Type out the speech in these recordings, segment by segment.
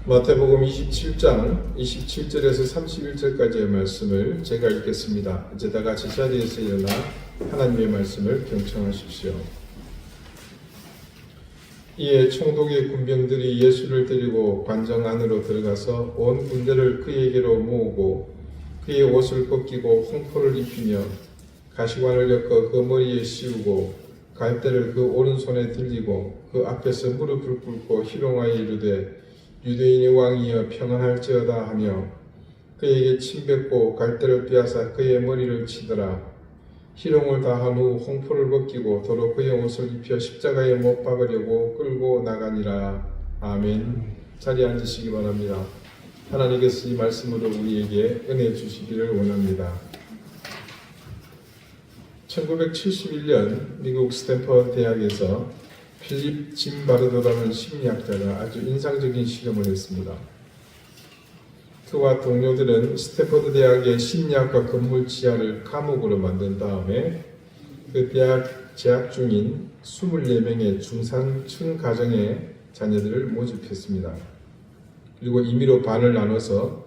마태복음 27장 27절에서 31절까지의 말씀을 제가 읽겠습니다. 이제 다 같이 자리에서 일어나 하나님의 말씀을 경청하십시오. 이에 총독의 군병들이 예수를 데리고 관정 안으로 들어가서 온 군대를 그에게로 모으고 그의 옷을 벗기고 홍포를 입히며 가시관을 엮어 그 머리에 씌우고 갈대를 그 오른손에 들리고 그 앞에서 무릎을 꿇고 희롱하여 이르되 유대인의 왕이여 평안할지어다 하며 그에게 침뱉고 갈대를 빼앗아 그의 머리를 치더라. 희롱을 다한 후 홍포를 벗기고 도로 그의 옷을 입혀 십자가에 못 박으려고 끌고 나가니라. 아멘. 자리에 앉으시기 바랍니다. 하나님께서 이 말씀으로 우리에게 은혜 주시기를 원합니다. 1971년 미국 스탠퍼드 대학에서 필립 짐바르도라는 심리학자가 아주 인상적인 실험을 했습니다. 그와 동료들은 스탠퍼드 대학의 심리학과 건물 지하를 감옥으로 만든 다음에 그 대학 재학 중인 24명의 중산층 가정의 자녀들을 모집했습니다. 그리고 임의로 반을 나눠서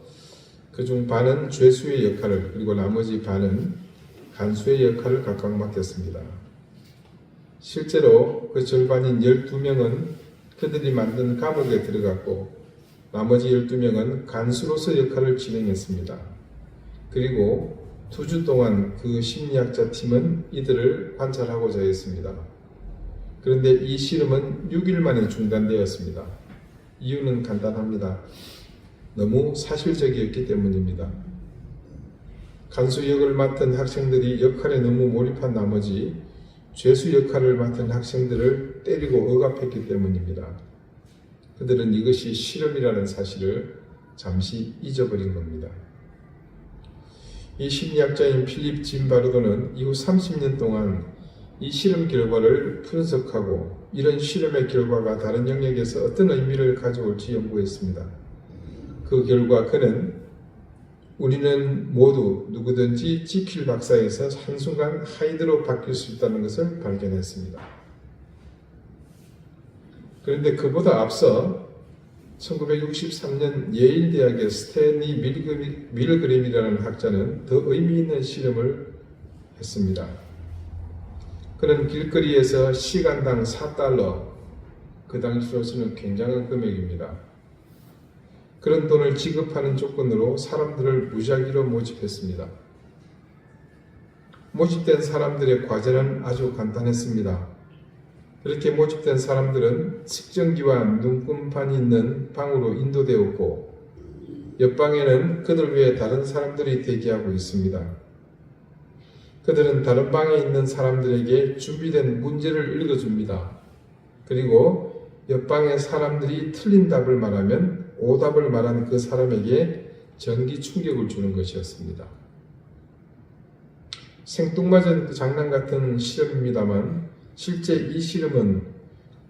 그중 반은 죄수의 역할을, 그리고 나머지 반은 간수의 역할을 각각 맡겼습니다. 실제로 그 절반인 12명은 그들이 만든 감옥에 들어갔고 나머지 12명은 간수로서 역할을 진행했습니다. 그리고 2주 동안 그 심리학자 팀은 이들을 관찰하고자 했습니다. 그런데 이 실험은 6일 만에 중단되었습니다. 이유는 간단합니다. 너무 사실적이었기 때문입니다. 간수 역을 맡은 학생들이 역할에 너무 몰입한 나머지 죄수 역할을 맡은 학생들을 때리고 억압했기 때문입니다. 그들은 이것이 실험이라는 사실을 잠시 잊어버린 겁니다. 이 심리학자인 필립 짐바르도는 이후 30년 동안 이 실험 결과를 분석하고 이런 실험의 결과가 다른 영역에서 어떤 의미를 가져올지 연구했습니다. 그 결과 그는 우리는 모두 누구든지 지킬 박사에서 한순간 하이드로 바뀔 수 있다는 것을 발견했습니다. 그런데 그보다 앞서 1963년 예일 대학의 스탠리 밀그램이라는 학자는 더 의미 있는 실험을 했습니다. 그는 길거리에서 시간당 $4, 그 당시로서는 굉장한 금액입니다. 그런 돈을 지급하는 조건으로 사람들을 무작위로 모집했습니다. 모집된 사람들의 과제는 아주 간단했습니다. 그렇게 모집된 사람들은 측정기와 눈금판이 있는 방으로 인도되었고 옆방에는 그들 외에 다른 사람들이 대기하고 있습니다. 그들은 다른 방에 있는 사람들에게 준비된 문제를 읽어줍니다. 그리고 옆방의 사람들이 틀린 답을 말하면 오답을 말한 그 사람에게 전기 충격을 주는 것이었습니다. 생뚱맞은 장난 같은 실험입니다만 실제 이 실험은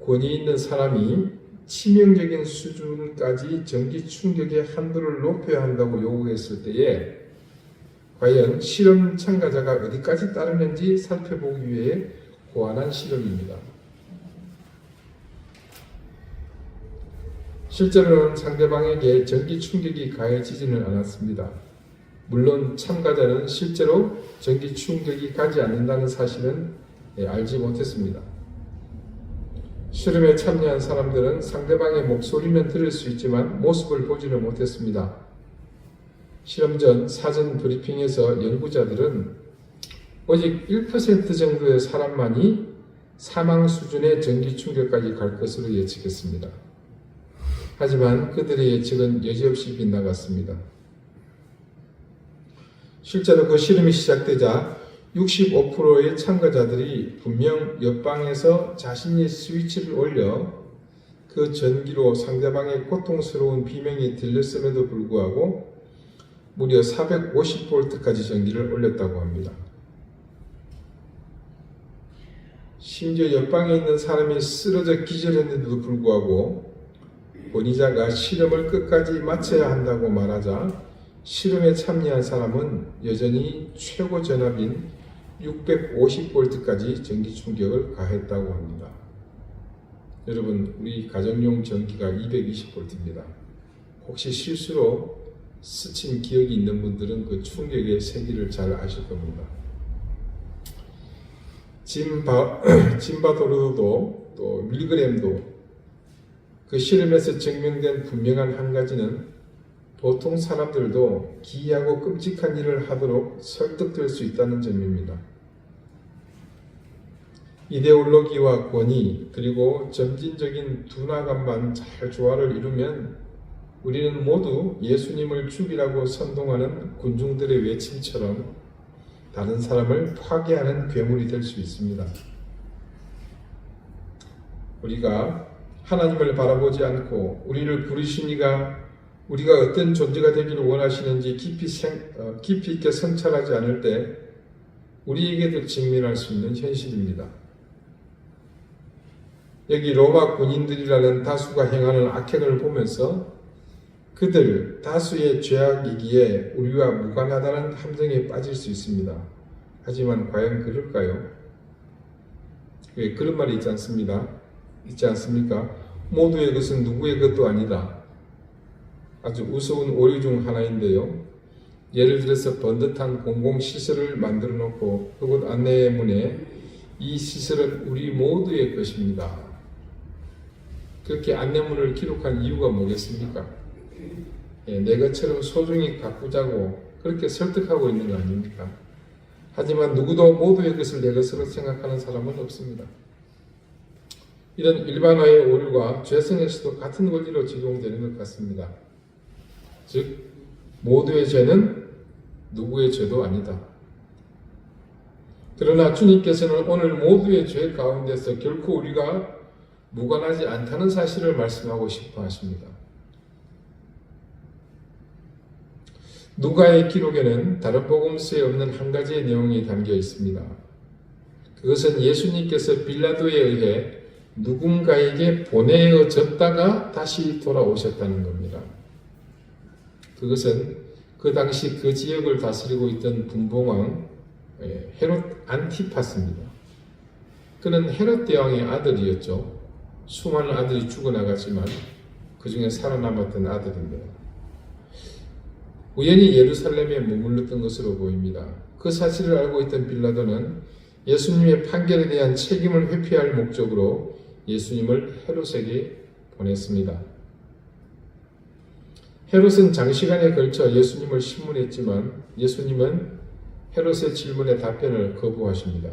권위 있는 사람이 치명적인 수준까지 전기 충격의 한도를 높여야 한다고 요구했을 때에 과연 실험 참가자가 어디까지 따르는지 살펴보기 위해 고안한 실험입니다. 실제로는 상대방에게 전기 충격이 가해지지는 않았습니다. 물론 참가자는 실제로 전기 충격이 가지 않는다는 사실은 알지 못했습니다. 실험에 참여한 사람들은 상대방의 목소리는 들을 수 있지만 모습을 보지는 못했습니다. 실험 전 사전 브리핑에서 연구자들은 오직 1% 정도의 사람만이 사망 수준의 전기 충격까지 갈 것으로 예측했습니다. 하지만 그들의 예측은 여지없이 빗나갔습니다. 실제로 그 실험이 시작되자 65%의 참가자들이 분명 옆방에서 자신이 스위치를 올려 그 전기로 상대방의 고통스러운 비명이 들렸음에도 불구하고 무려 450V까지 전기를 올렸다고 합니다. 심지어 옆방에 있는 사람이 쓰러져 기절했는데도 불구하고 권위자가 실험을 끝까지 마쳐야 한다고 말하자 실험에 참여한 사람은 여전히 최고 전압인 650V까지 전기 충격을 가했다고 합니다. 여러분, 우리 가정용 전기가 220V입니다. 혹시 실수로 스친 기억이 있는 분들은 그 충격의 세기를 잘 아실 겁니다. 짐바도르도 또 밀그램도 그 실험에서 증명된 분명한 한 가지는 보통 사람들도 기이하고 끔찍한 일을 하도록 설득될 수 있다는 점입니다. 이데올로기와 권위 그리고 점진적인 둔화감만 잘 조화를 이루면 우리는 모두 예수님을 죽이라고 선동하는 군중들의 외침처럼 다른 사람을 파괴하는 괴물이 될 수 있습니다. 우리가 하나님을 바라보지 않고 우리를 부르신 이가 우리가 어떤 존재가 되기를 원하시는지 깊이 있게 성찰하지 않을 때 우리에게도 직면할 수 있는 현실입니다. 여기 로마 군인들이라는 다수가 행하는 악행을 보면서 그들 다수의 죄악이기에 우리와 무관하다는 함정에 빠질 수 있습니다. 하지만 과연 그럴까요? 왜 그런 말이 있지 않습니까? 모두의 것은 누구의 것도 아니다. 아주 우스운 오류 중 하나인데요. 예를 들어서 번듯한 공공시설을 만들어 놓고 그곳 안내문에 이 시설은 우리 모두의 것입니다. 그렇게 안내문을 기록한 이유가 뭐겠습니까? 내 것처럼 소중히 가꾸자고 그렇게 설득하고 있는 거 아닙니까? 하지만 누구도 모두의 것을 내 것으로 생각하는 사람은 없습니다. 이런 일반화의 오류가 죄성에서도 같은 원리로 적용되는 것 같습니다. 즉, 모두의 죄는 누구의 죄도 아니다. 그러나 주님께서는 오늘 모두의 죄 가운데서 결코 우리가 무관하지 않다는 사실을 말씀하고 싶어 하십니다. 누가의 기록에는 다른 복음서에 없는 한 가지의 내용이 담겨 있습니다. 그것은 예수님께서 빌라도에 의해 누군가에게 보내어졌다가 다시 돌아오셨다는 겁니다. 그것은 그 당시 그 지역을 다스리고 있던 분봉왕 헤롯 안티파스입니다. 그는 헤롯 대왕의 아들이었죠. 수많은 아들이 죽어나갔지만 그 중에 살아남았던 아들입니다. 우연히 예루살렘에 머물렀던 것으로 보입니다. 그 사실을 알고 있던 빌라도는 예수님의 판결에 대한 책임을 회피할 목적으로 예수님을 헤롯에게 보냈습니다. 헤롯은 장시간에 걸쳐 예수님을 신문했지만 예수님은 헤롯의 질문에 답변을 거부하십니다.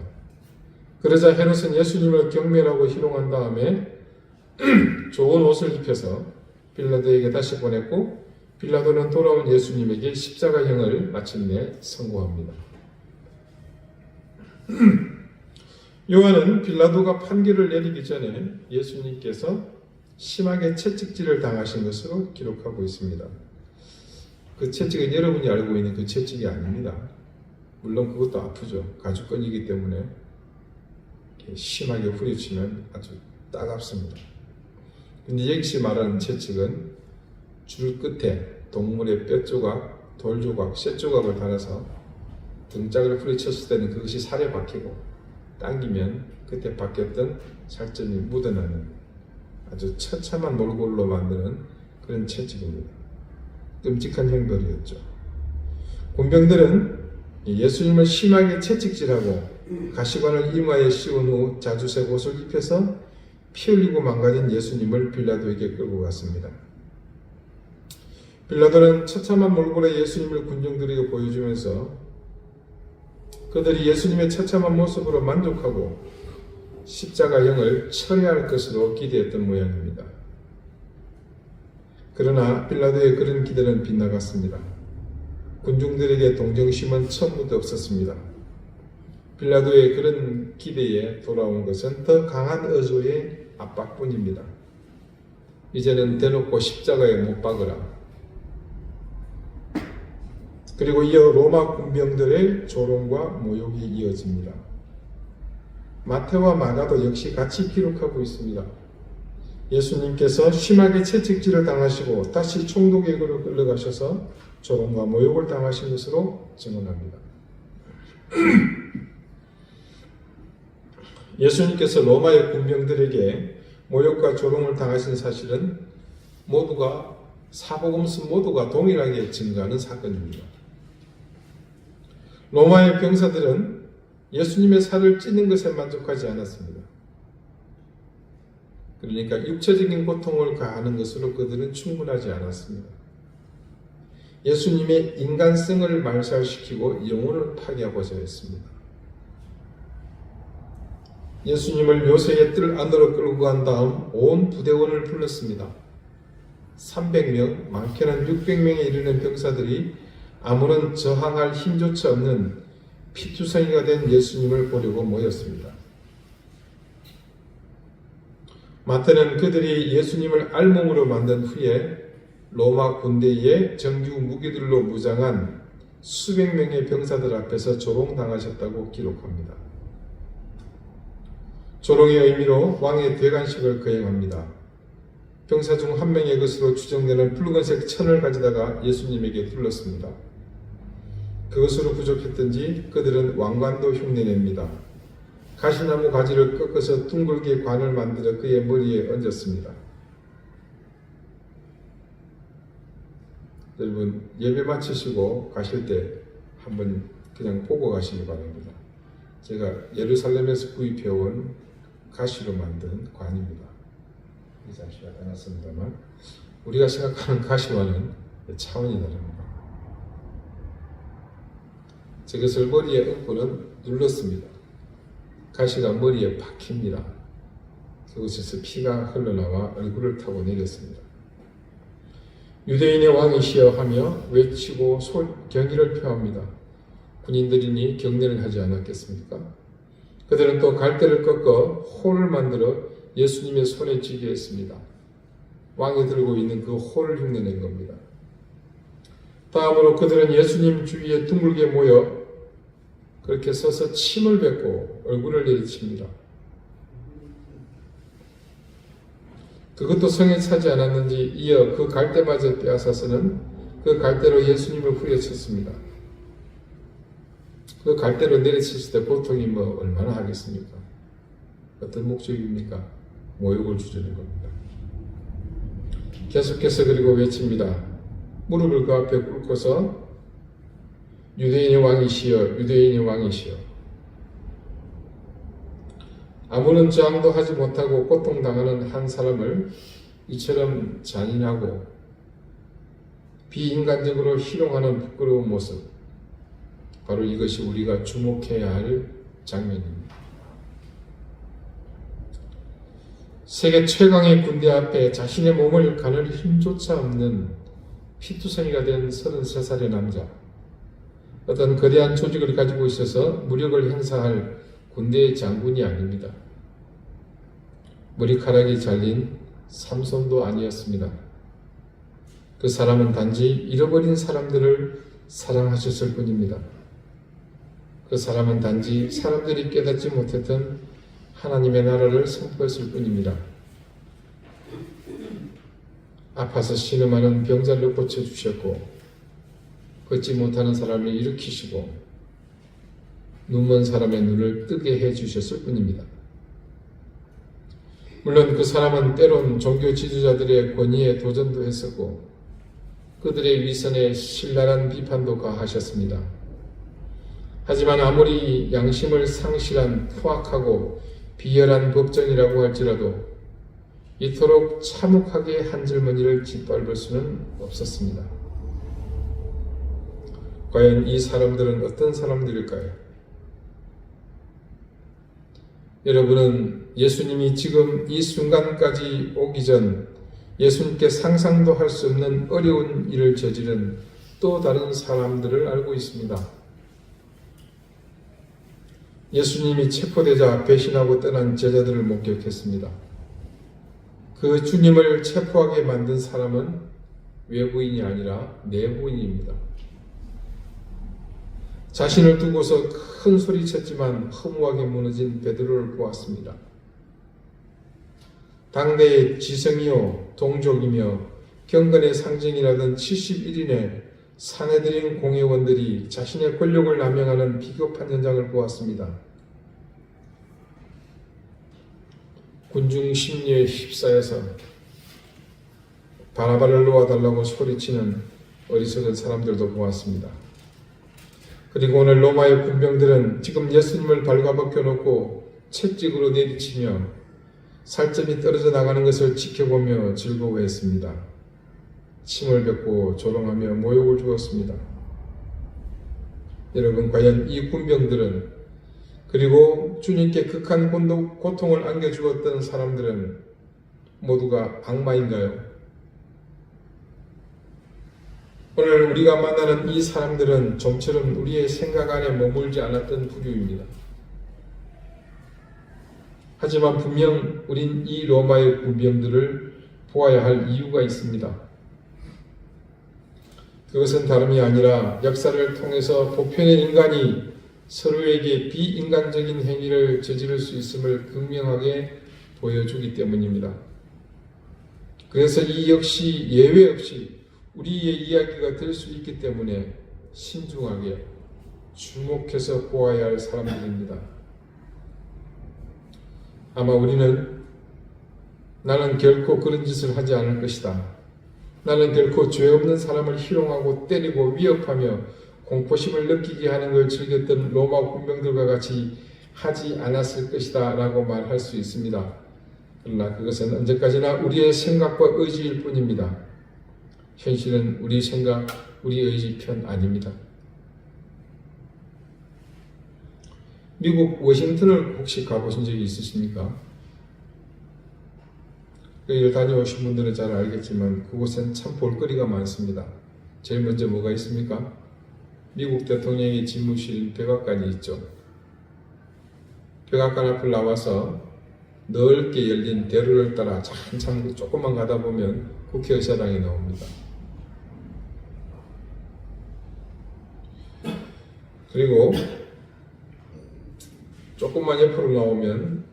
그러자 헤롯은 예수님을 경멸하고 희롱한 다음에 좋은 옷을 입혀서 빌라도에게 다시 보냈고 빌라도는 돌아온 예수님에게 십자가형을 마침내 선고합니다. 요한은 빌라도가 판결을 내리기 전에 예수님께서 심하게 채찍질을 당하신 것으로 기록하고 있습니다. 그 채찍은 여러분이 알고 있는 그 채찍이 아닙니다. 물론 그것도 아프죠. 가죽끈이기 때문에 심하게 후려치면 아주 따갑습니다. 근데 역시 말하는 채찍은 줄 끝에 동물의 뼈 조각, 돌 조각, 쇠 조각을 달아서 등짝을 후려쳤을 때는 그것이 살에 박히고 당기면 그때 박혔던 살점이 묻어나는 아주 처참한 몰골로 만드는 그런 채찍입니다. 끔찍한 형벌이었죠. 군병들은 예수님을 심하게 채찍질하고 가시관을 이마에 씌운 후 자주색 옷을 입혀서 피 흘리고 망가진 예수님을 빌라도에게 끌고 갔습니다. 빌라도는 처참한 몰골의 예수님을 군중들에게 보여주면서 그들이 예수님의 처참한 모습으로 만족하고 십자가형을 철회할 것으로 기대했던 모양입니다. 그러나 빌라도의 그런 기대는 빗나갔습니다. 군중들에게 동정심은 처음부터 없었습니다. 빌라도의 그런 기대에 돌아온 것은 더 강한 어조의 압박뿐입니다. 이제는 대놓고 십자가에 못 박으라. 그리고 이어 로마 군병들의 조롱과 모욕이 이어집니다. 마태와 마가도 역시 같이 기록하고 있습니다. 예수님께서 심하게 채찍질을 당하시고 다시 총독에게로 끌려가셔서 조롱과 모욕을 당하신 것으로 증언합니다. 예수님께서 로마의 군병들에게 모욕과 조롱을 당하신 사실은 모두가 사복음서 모두가 동일하게 증가하는 사건입니다. 로마의 병사들은 예수님의 살을 찢는 것에 만족하지 않았습니다. 그러니까 육체적인 고통을 가하는 것으로 그들은 충분하지 않았습니다. 예수님의 인간성을 말살시키고 영혼을 파괴하고자 했습니다. 예수님을 요새의 뜰 안으로 끌고 간 다음 온 부대원을 불렀습니다. 300명, 많게는 600명에 이르는 병사들이 아무런 저항할 힘조차 없는 피투성이가 된 예수님을 보려고 모였습니다. 마태는 그들이 예수님을 알몸으로 만든 후에 로마 군대의 정규 무기들로 무장한 수백 명의 병사들 앞에서 조롱당하셨다고 기록합니다. 조롱의 의미로 왕의 대관식을 거행합니다. 병사 중 한 명의 것으로 추정되는 붉은색 천을 가져다가 예수님에게 둘렀습니다. 그것으로 부족했던지 그들은 왕관도 흉내냅니다. 가시나무 가지를 꺾어서 둥글게 관을 만들어 그의 머리에 얹었습니다. 여러분, 예배 마치시고 가실 때 한번 그냥 보고 가시기 바랍니다. 제가 예루살렘에서 구입해온 가시로 만든 관입니다. 이 잠시가 나눴습니다만 우리가 생각하는 가시와는 차원이 다릅니다. 저것을 머리에 얹고는 눌렀습니다. 가시가 머리에 박힙니다. 그곳에서 피가 흘러나와 얼굴을 타고 내렸습니다. 유대인의 왕이시여 하며 외치고 경의를 표합니다. 군인들이니 경례를 하지 않았겠습니까? 그들은 또 갈대를 꺾어 홀을 만들어 예수님의 손에 쥐게 했습니다. 왕이 들고 있는 그 홀을 흉내낸 겁니다. 다음으로 그들은 예수님 주위에 둥글게 모여 그렇게 서서 침을 뱉고 얼굴을 내리칩니다. 그것도 성에 차지 않았는지 이어 그 갈대마저 빼앗아서는 그 갈대로 예수님을 후려쳤습니다. 그 갈대로 내리쳤을 때 고통이 얼마나 하겠습니까? 어떤 목적입니까? 모욕을 주려는 겁니다. 계속해서 그리고 외칩니다. 무릎을 그 앞에 꿇고서 유대인의 왕이시여, 유대인의 왕이시여. 아무런 저항도 하지 못하고 고통당하는 한 사람을 이처럼 잔인하고 비인간적으로 희롱하는 부끄러운 모습, 바로 이것이 우리가 주목해야 할 장면입니다. 세계 최강의 군대 앞에 자신의 몸을 가눌 힘조차 없는 피투성이가 된 33살의 남자, 어떤 거대한 조직을 가지고 있어서 무력을 행사할 군대의 장군이 아닙니다. 머리카락이 잘린 삼손도 아니었습니다. 그 사람은 단지 잃어버린 사람들을 사랑하셨을 뿐입니다. 그 사람은 단지 사람들이 깨닫지 못했던 하나님의 나라를 선포했을 뿐입니다. 아파서 신음하는 병자를 고쳐주셨고 걷지 못하는 사람을 일으키시고 눈먼 사람의 눈을 뜨게 해주셨을 뿐입니다. 물론 그 사람은 때론 종교 지도자들의 권위에 도전도 했었고 그들의 위선에 신랄한 비판도 가하셨습니다. 하지만 아무리 양심을 상실한 포악하고 비열한 법정이라고 할지라도 이토록 참혹하게 한 젊은이를 짓밟을 수는 없었습니다. 과연 이 사람들은 어떤 사람들일까요? 여러분은 예수님이 지금 이 순간까지 오기 전 예수님께 상상도 할 수 없는 어려운 일을 저지른 또 다른 사람들을 알고 있습니다. 예수님이 체포되자 배신하고 떠난 제자들을 목격했습니다. 그 주님을 체포하게 만든 사람은 외부인이 아니라 내부인입니다. 자신을 두고서 큰 소리쳤지만 허무하게 무너진 베드로를 보았습니다. 당대의 지성이요 동족이며 경건의 상징이라던 71인의 산헤드린 공회원들이 자신의 권력을 남용하는 비겁한 현장을 보았습니다. 군중 심리에 휩싸여서 바나바를 놓아달라고 소리치는 어리석은 사람들도 보았습니다. 그리고 오늘 로마의 군병들은 지금 예수님을 발가벗겨 놓고 채찍으로 내리치며 살점이 떨어져 나가는 것을 지켜보며 즐거워했습니다. 침을 뱉고 조롱하며 모욕을 주었습니다. 여러분, 과연 이 군병들은, 그리고 주님께 극한 고통을 안겨주었던 사람들은 모두가 악마인가요? 오늘 우리가 만나는 이 사람들은 좀처럼 우리의 생각 안에 머물지 않았던 부류입니다. 하지만 분명 우린 이 로마의 군병들을 보아야 할 이유가 있습니다. 그것은 다름이 아니라 역사를 통해서 보편의 인간이 서로에게 비인간적인 행위를 저지를 수 있음을 극명하게 보여주기 때문입니다. 그래서 이 역시 예외 없이 우리의 이야기가 될 수 있기 때문에 신중하게 주목해서 보아야 할 사람들입니다. 아마 우리는 나는 결코 그런 짓을 하지 않을 것이다. 나는 결코 죄 없는 사람을 희롱하고 때리고 위협하며 공포심을 느끼게 하는 걸 즐겼던 로마 군병들과 같이 하지 않았을 것이다 라고 말할 수 있습니다. 그러나 그것은 언제까지나 우리의 생각과 의지일 뿐입니다. 현실은 우리 생각, 우리 의지 편 아닙니다. 미국 워싱턴을 혹시 가보신 적이 있으십니까? 여기 다녀오신 분들은 잘 알겠지만 그곳엔 참 볼거리가 많습니다. 제일 먼저 뭐가 있습니까? 미국 대통령의 집무실인 백악관이 있죠. 백악관 앞을 나와서 넓게 열린 대로를 따라 한참 조금만 가다 보면 국회의사당이 나옵니다. 그리고 조금만 옆으로 나오면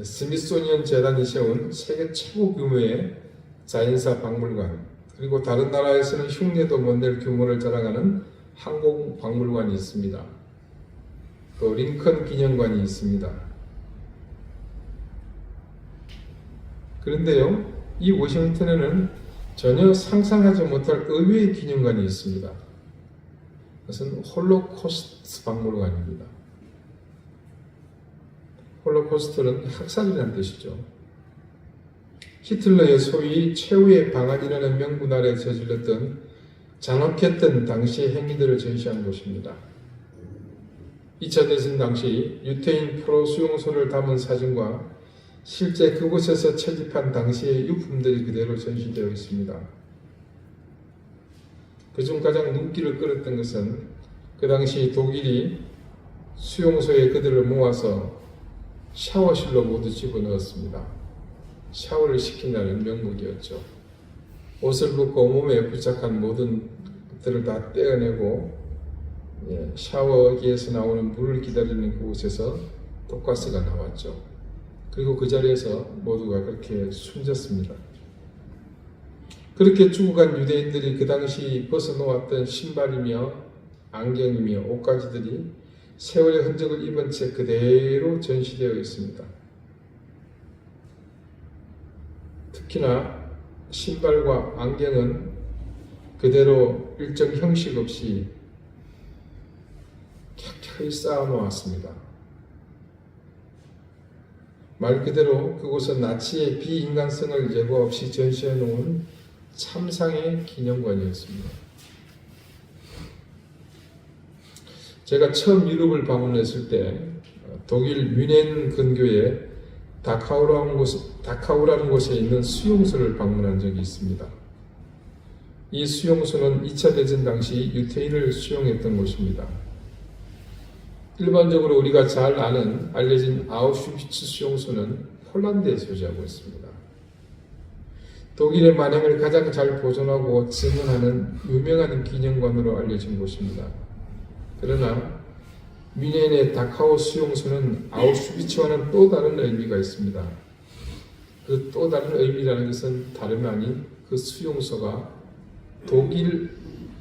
스미소니언 재단이 세운 세계 최고 규모의 자연사 박물관, 그리고 다른 나라에서는 흉내도 못 낼 규모를 자랑하는 항공박물관이 있습니다. 또 링컨 기념관이 있습니다. 그런데요, 이 워싱턴에는 전혀 상상하지 못할 의외의 기념관이 있습니다. 그것은 홀로코스트 박물관입니다. 홀로코스트는 학살이라는 뜻이죠. 히틀러의 소위 최후의 방안이라는 명분 아래 저질렀던 잔혹했던 당시의 행위들을 전시한 곳입니다. 2차 대전 당시 유태인 포로 수용소를 담은 사진과 실제 그곳에서 채집한 당시의 유품들이 그대로 전시되어 있습니다. 그중 가장 눈길을 끌었던 것은 그 당시 독일이 수용소에 그들을 모아서 샤워실로 모두 집어넣었습니다. 샤워를 시킨다는 명목이었죠. 옷을 벗고 몸에 부착한 모든 것들을 다 떼어내고 샤워기에서 나오는 물을 기다리는 그곳에서 독가스가 나왔죠. 그리고 그 자리에서 모두가 그렇게 숨졌습니다. 그렇게 죽어간 유대인들이 그 당시 벗어놓았던 신발이며 안경이며 옷가지들이 세월의 흔적을 입은 채 그대로 전시되어 있습니다. 특히나 신발과 안경은 그대로 일정 형식 없이 켜켜이 쌓아놓았습니다. 말 그대로 그곳은 나치의 비인간성을 예고 없이 전시해 놓은 참상의 기념관이었습니다. 제가 처음 유럽을 방문했을 때 독일 뮌헨 근교에 다카우라는 곳에 있는 수용소를 방문한 적이 있습니다. 이 수용소는 2차 대전 당시 유태인을 수용했던 곳입니다. 일반적으로 우리가 잘 아는 알려진 아우슈비츠 수용소는 폴란드에 소재하고 있습니다. 독일의 만행을 가장 잘 보존하고 증언하는 유명한 기념관으로 알려진 곳입니다. 그러나 뮌헨의 다카우 수용소는 아우슈비츠와는 또 다른 의미가 있습니다. 그 또 다른 의미라는 것은 다름이 아닌 그 수용소가 독일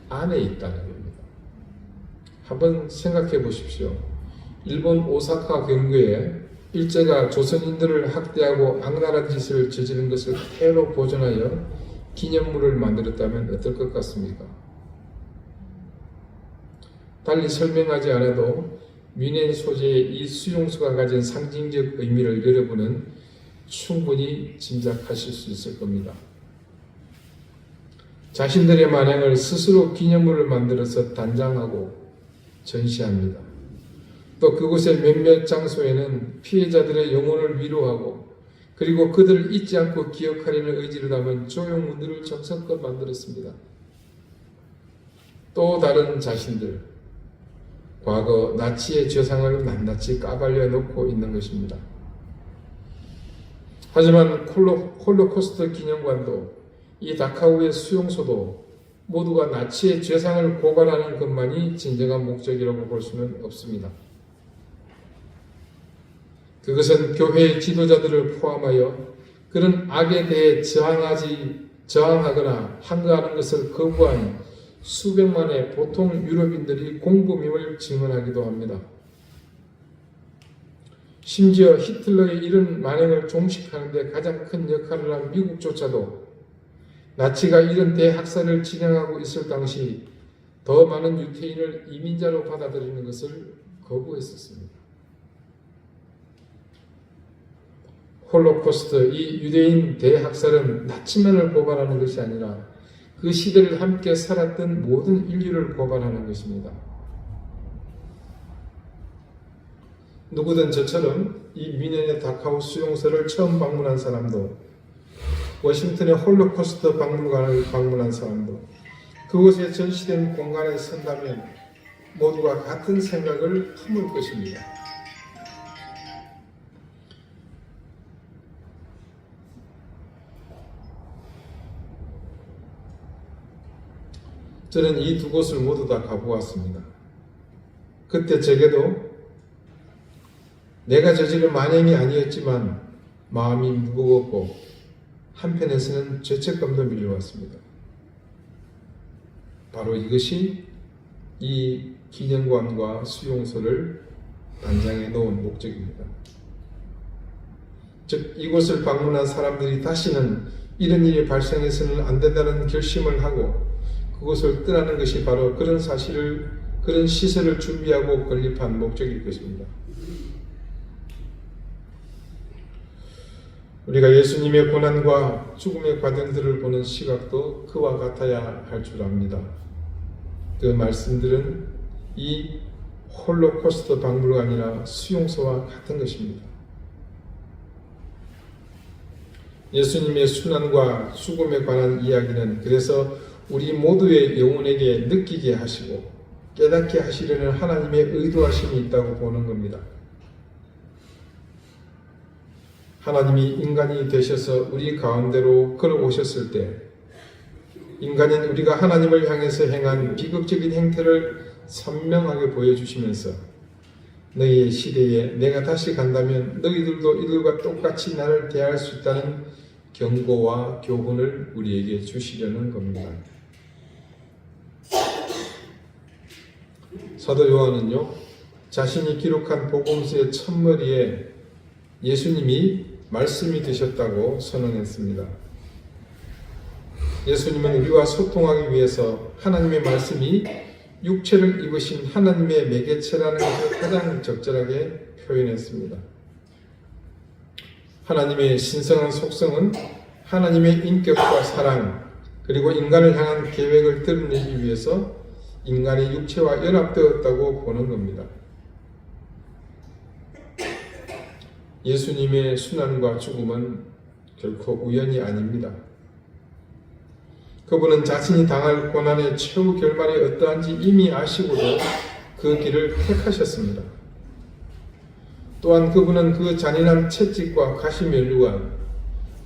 안에 있다는 겁니다. 한번 생각해 보십시오. 일본 오사카 경구에 일제가 조선인들을 학대하고 악랄한 짓을 저지른 것을 그대로 보존하여 기념물을 만들었다면 어떨 것 같습니까? 달리 설명하지 않아도 미네 소재의 이 수용소가 가진 상징적 의미를 여러분은 충분히 짐작하실 수 있을 겁니다. 자신들의 만행을 스스로 기념물을 만들어서 단장하고 전시합니다. 또 그곳의 몇몇 장소에는 피해자들의 영혼을 위로하고 그리고 그들을 잊지 않고 기억하려는 의지를 담은 조형문들을 정성껏 만들었습니다. 또 다른 자신들, 과거 나치의 죄상을 낱낱이 까발려 놓고 있는 것입니다. 하지만 홀로코스트 기념관도 이 다카우의 수용소도 모두가 나치의 죄상을 고발하는 것만이 진정한 목적이라고 볼 수는 없습니다. 그것은 교회의 지도자들을 포함하여 그런 악에 대해 저항하거나 항거하는 것을 거부한 수백만의 보통 유럽인들이 공범임을 증언하기도 합니다. 심지어 히틀러의 이런 만행을 종식하는 데 가장 큰 역할을 한 미국조차도 나치가 이런 대학살을 진행하고 있을 당시 더 많은 유태인을 이민자로 받아들이는 것을 거부했었습니다. 홀로코스트, 이 유대인 대학살은 나치만을 고발하는 것이 아니라 그 시대를 함께 살았던 모든 인류를 고발하는 것입니다. 누구든 저처럼 이 미네의 다카우 수용소를 처음 방문한 사람도, 워싱턴의 홀로코스트 박물관을 방문한 사람도 그곳에 전시된 공간에 선다면 모두가 같은 생각을 품을 것입니다. 저는 이 두 곳을 모두 다 가보았습니다. 그때 제게도 내가 저지른 만행이 아니었지만 마음이 무거웠고 한편에서는 죄책감도 밀려왔습니다. 바로 이것이 이 기념관과 수용소를 단장해 놓은 목적입니다. 즉 이곳을 방문한 사람들이 다시는 이런 일이 발생해서는 안 된다는 결심을 하고 그곳을 떠나는 것이 바로 그런 시설을 준비하고 건립한 목적일 것입니다. 우리가 예수님의 고난과 죽음의 과정들을 보는 시각도 그와 같아야 할 줄 압니다. 그 말씀들은 이 홀로코스트 박물관이나 수용소와 같은 것입니다. 예수님의 순환과 죽음에 관한 이야기는 그래서 우리 모두의 영혼에게 느끼게 하시고 깨닫게 하시려는 하나님의 의도하심이 있다고 보는 겁니다. 하나님이 인간이 되셔서 우리 가운데로 걸어오셨을 때 인간인 우리가 하나님을 향해서 행한 비극적인 행태를 선명하게 보여주시면서 너희의 시대에 내가 다시 간다면 너희들도 이들과 똑같이 나를 대할 수 있다는 경고와 교훈을 우리에게 주시려는 겁니다. 사도 요한은요, 자신이 기록한 복음서의 첫머리에 예수님이 말씀이 되셨다고 선언했습니다. 예수님은 우리와 소통하기 위해서 하나님의 말씀이 육체를 입으신 하나님의 매개체라는 것을 가장 적절하게 표현했습니다. 하나님의 신성한 속성은 하나님의 인격과 사랑 그리고 인간을 향한 계획을 드러내기 위해서 인간의 육체와 연합되었다고 보는 겁니다. 예수님의 순환과 죽음은 결코 우연이 아닙니다. 그분은 자신이 당할 고난의 최후 결말이 어떠한지 이미 아시고도 그 길을 택하셨습니다. 또한 그분은 그 잔인한 채찍과 가시면류관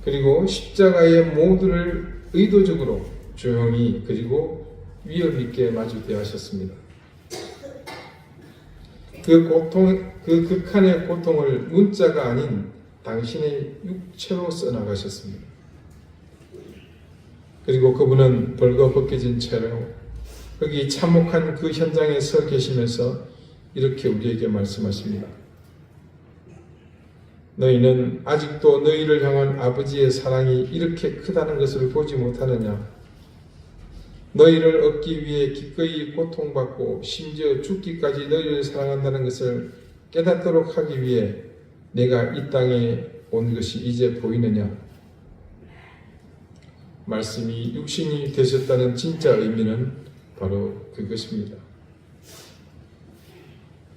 그리고 십자가의 모두를 의도적으로 조용히 그리고 위험 있게 마주 대하셨습니다. 그 극한의 고통을 문자가 아닌 당신의 육체로 써나가셨습니다. 그리고 그분은 벌거벗겨진 채로 거기 참혹한 그 현장에 서 계시면서 이렇게 우리에게 말씀하십니다. 너희는 아직도 너희를 향한 아버지의 사랑이 이렇게 크다는 것을 보지 못하느냐? 너희를 얻기 위해 기꺼이 고통받고 심지어 죽기까지 너희를 사랑한다는 것을 깨닫도록 하기 위해 내가 이 땅에 온 것이 이제 보이느냐? 말씀이 육신이 되셨다는 진짜 의미는 바로 그것입니다.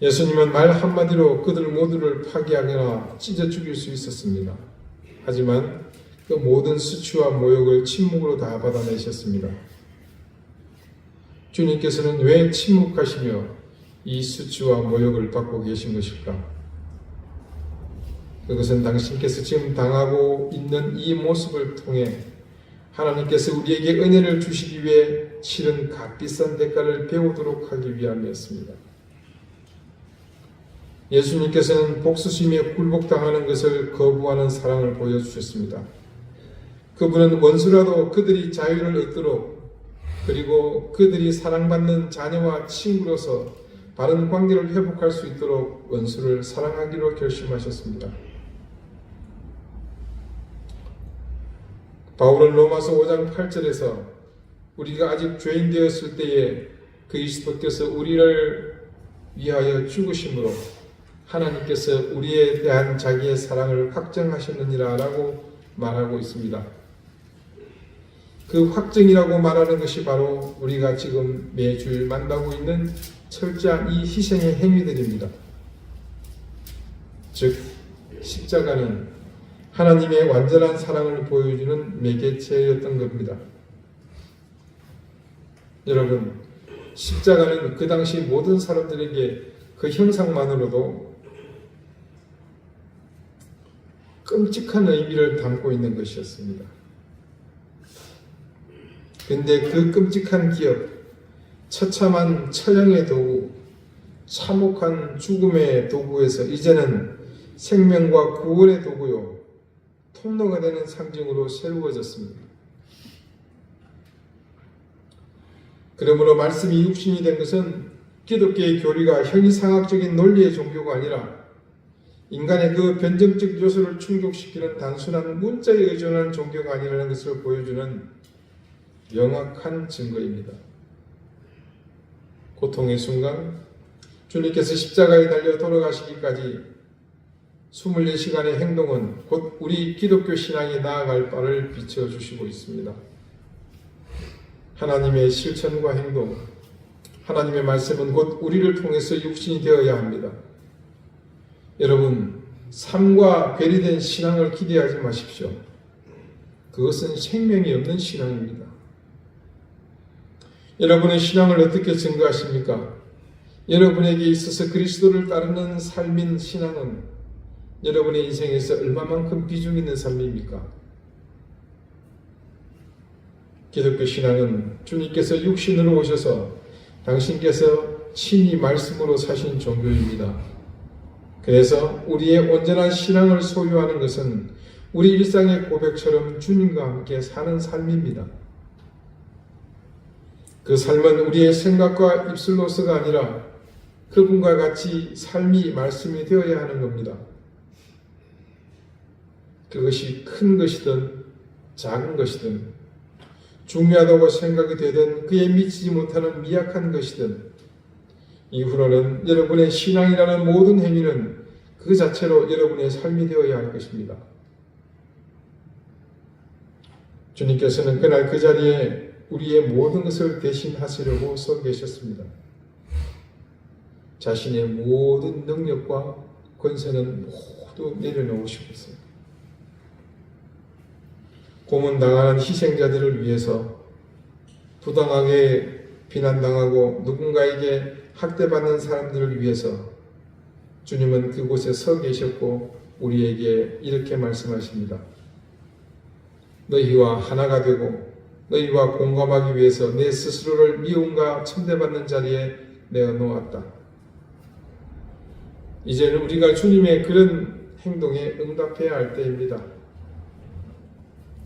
예수님은 말 한마디로 그들 모두를 파괴하거나 찢어 죽일 수 있었습니다. 하지만 그 모든 수치와 모욕을 침묵으로 다 받아내셨습니다. 주님께서는 왜 침묵하시며 이 수치와 모욕을 받고 계신 것일까? 그것은 당신께서 지금 당하고 있는 이 모습을 통해 하나님께서 우리에게 은혜를 주시기 위해 치른 값비싼 대가를 배우도록 하기 위함이었습니다. 예수님께서는 복수심에 굴복당하는 것을 거부하는 사랑을 보여주셨습니다. 그분은 원수라도 그들이 자유를 얻도록, 그리고 그들이 사랑받는 자녀와 친구로서 바른 관계를 회복할 수 있도록 원수를 사랑하기로 결심하셨습니다. 바울은 로마서 5장 8절에서 우리가 아직 죄인 되었을 때에 그리스도께서 우리를 위하여 죽으심으로 하나님께서 우리에 대한 자기의 사랑을 확정하셨느니라 라고 말하고 있습니다. 그 확정이라고 말하는 것이 바로 우리가 지금 매주일 만나고 있는 철저한 이 희생의 행위들입니다. 즉, 십자가는 하나님의 완전한 사랑을 보여주는 매개체였던 겁니다. 여러분, 십자가는 그 당시 모든 사람들에게 그 형상만으로도 끔찍한 의미를 담고 있는 것이었습니다. 근데 그 끔찍한 기억, 처참한 처형의 도구, 참혹한 죽음의 도구에서 이제는 생명과 구원의 도구요, 통로가 되는 상징으로 새로워졌습니다. 그러므로 말씀이 육신이 된 것은 기독교의 교리가 형이상학적인 논리의 종교가 아니라 인간의 그 변정적 요소를 충족시키는 단순한 문자에 의존한 종교가 아니라는 것을 보여주는 명확한 증거입니다. 고통의 순간 주님께서 십자가에 달려 돌아가시기까지 24시간의 행동은 곧 우리 기독교 신앙이 나아갈 바를 비춰주시고 있습니다. 하나님의 실천과 행동, 하나님의 말씀은 곧 우리를 통해서 육신이 되어야 합니다. 여러분, 삶과 괴리된 신앙을 기대하지 마십시오. 그것은 생명이 없는 신앙입니다. 여러분의 신앙을 어떻게 증거하십니까? 여러분에게 있어서 그리스도를 따르는 삶인 신앙은 여러분의 인생에서 얼마만큼 비중 있는 삶입니까? 기독교 신앙은 주님께서 육신으로 오셔서 당신께서 친히 말씀으로 사신 종교입니다. 그래서 우리의 온전한 신앙을 소유하는 것은 우리 일상의 고백처럼 주님과 함께 사는 삶입니다. 그 삶은 우리의 생각과 입술로서가 아니라 그분과 같이 삶이 말씀이 되어야 하는 겁니다. 그것이 큰 것이든 작은 것이든 중요하다고 생각이 되든 그에 미치지 못하는 미약한 것이든 이후로는 여러분의 신앙이라는 모든 행위는 그 자체로 여러분의 삶이 되어야 할 것입니다. 주님께서는 그날 그 자리에 우리의 모든 것을 대신하시려고 서 계셨습니다. 자신의 모든 능력과 권세는 모두 내려놓으시고 고문당하는 희생자들을 위해서 부당하게 비난당하고 누군가에게 학대받는 사람들을 위해서 주님은 그곳에 서 계셨고 우리에게 이렇게 말씀하십니다. 너희와 하나가 되고 너희와 공감하기 위해서 내 스스로를 미움과 천대받는 자리에 내어 놓았다. 이제는 우리가 주님의 그런 행동에 응답해야 할 때입니다.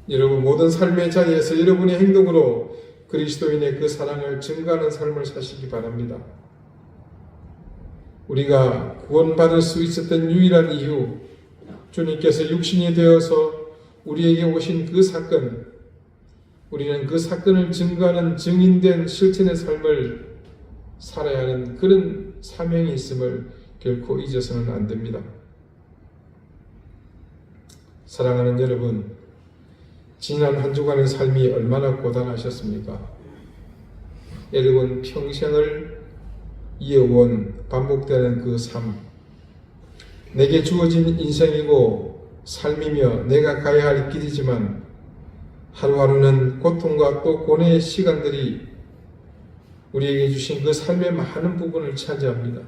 여러분, 모든 삶의 자리에서 여러분의 행동으로 그리스도인의 그 사랑을 증거하는 삶을 사시기 바랍니다. 우리가 구원받을 수 있었던 유일한 이유, 주님께서 육신이 되어서 우리에게 오신 그 사건, 우리는 그 사건을 증거하는 증인된 실천의 삶을 살아야 하는 그런 사명이 있음을 결코 잊어서는 안 됩니다. 사랑하는 여러분, 지난 한 주간의 삶이 얼마나 고단하셨습니까? 여러분 평생을 이어온 반복되는 그 삶, 내게 주어진 인생이고 삶이며 내가 가야 할 길이지만 하루하루는 고통과 또 고뇌의 시간들이 우리에게 주신 그 삶의 많은 부분을 차지합니다.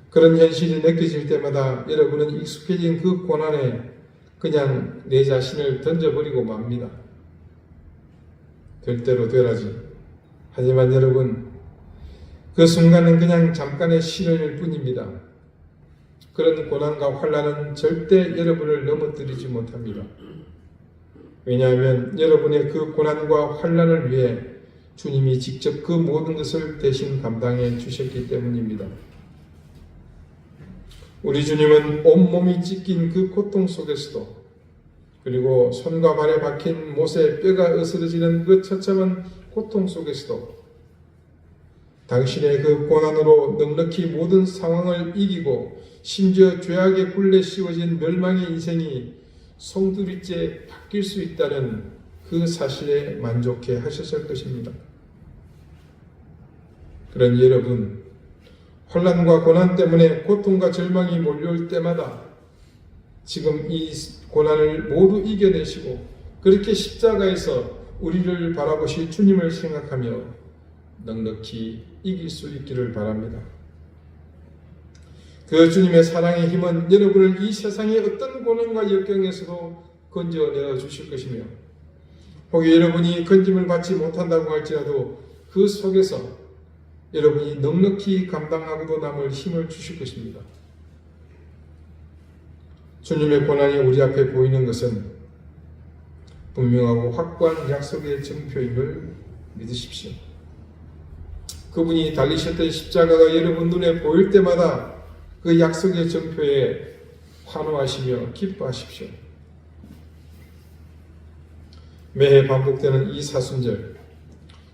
그런 현실이 느껴질 때마다 여러분은 익숙해진 그 고난에 그냥 내 자신을 던져버리고 맙니다. 될 대로 되라지. 하지만 여러분, 그 순간은 그냥 잠깐의 시련일 뿐입니다. 그런 고난과 환난은 절대 여러분을 넘어뜨리지 못합니다. 왜냐하면 여러분의 그 고난과 환난을 위해 주님이 직접 그 모든 것을 대신 감당해 주셨기 때문입니다. 우리 주님은 온몸이 찢긴 그 고통 속에서도, 그리고 손과 발에 박힌 못에 뼈가 으스러지는 그 처참한 고통 속에서도 당신의 그 고난으로 넉넉히 모든 상황을 이기고 심지어 죄악의 굴레 씌워진 멸망의 인생이 송두리째 바뀔 수 있다는 그 사실에 만족해 하셨을 것입니다. 그러니 여러분, 혼란과 고난 때문에 고통과 절망이 몰려올 때마다 지금 이 고난을 모두 이겨내시고 그렇게 십자가에서 우리를 바라보실 주님을 생각하며 넉넉히 이길 수 있기를 바랍니다. 그 주님의 사랑의 힘은 여러분을 이 세상의 어떤 고난과 역경에서도 건져내어 주실 것이며, 혹여 여러분이 건짐을 받지 못한다고 할지라도 그 속에서 여러분이 넉넉히 감당하고도 남을 힘을 주실 것입니다. 주님의 고난이 우리 앞에 보이는 것은 분명하고 확고한 약속의 증표임을 믿으십시오. 그분이 달리셨던 십자가가 여러분 눈에 보일 때마다 그 약속의 증표에 환호하시며 기뻐하십시오. 매해 반복되는 이 사순절,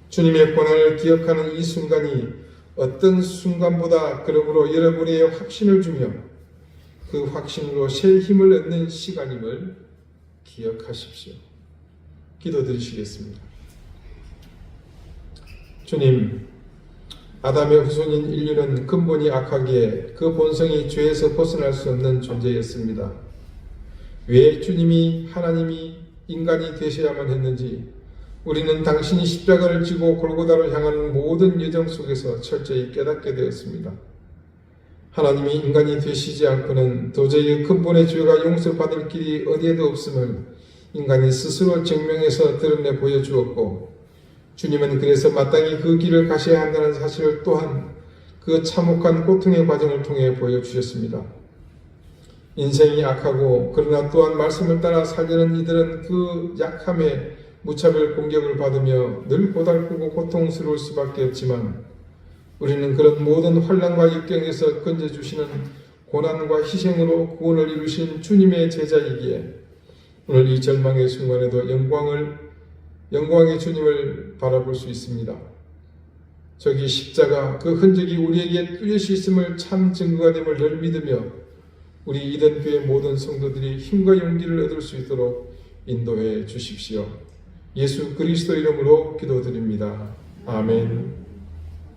주님의 고난을 기억하는 이 순간이 어떤 순간보다 그러므로 여러분에게 확신을 주며 그 확신으로 새 힘을 얻는 시간임을 기억하십시오. 기도드리시겠습니다. 주님, 아담의 후손인 인류는 근본이 악하기에 그 본성이 죄에서 벗어날 수 없는 존재였습니다. 왜 주님이 하나님이 인간이 되셔야만 했는지 우리는 당신이 십자가를 지고 골고다로 향하는 모든 여정 속에서 철저히 깨닫게 되었습니다. 하나님이 인간이 되시지 않고는 도저히 근본의 죄가 용서받을 길이 어디에도 없음을 인간이 스스로 증명해서 드러내 보여주었고, 주님은 그래서 마땅히 그 길을 가셔야 한다는 사실을 또한 그 참혹한 고통의 과정을 통해 보여주셨습니다. 인생이 악하고 그러나 또한 말씀을 따라 살려는 이들은 그 약함에 무차별 공격을 받으며 늘 고달프고 고통스러울 수밖에 없지만, 우리는 그런 모든 환난과 역경에서 건져주시는 고난과 희생으로 구원을 이루신 주님의 제자이기에 오늘 이 절망의 순간에도 영광의 주님을 바라볼 수 있습니다. 저기 십자가 그 흔적이 우리에게 뚜렷이 있음을 참 증거가 됨을 늘 믿으며 우리 이든교회 모든 성도들이 힘과 용기를 얻을 수 있도록 인도해 주십시오. 예수 그리스도 이름으로 기도드립니다. 아멘.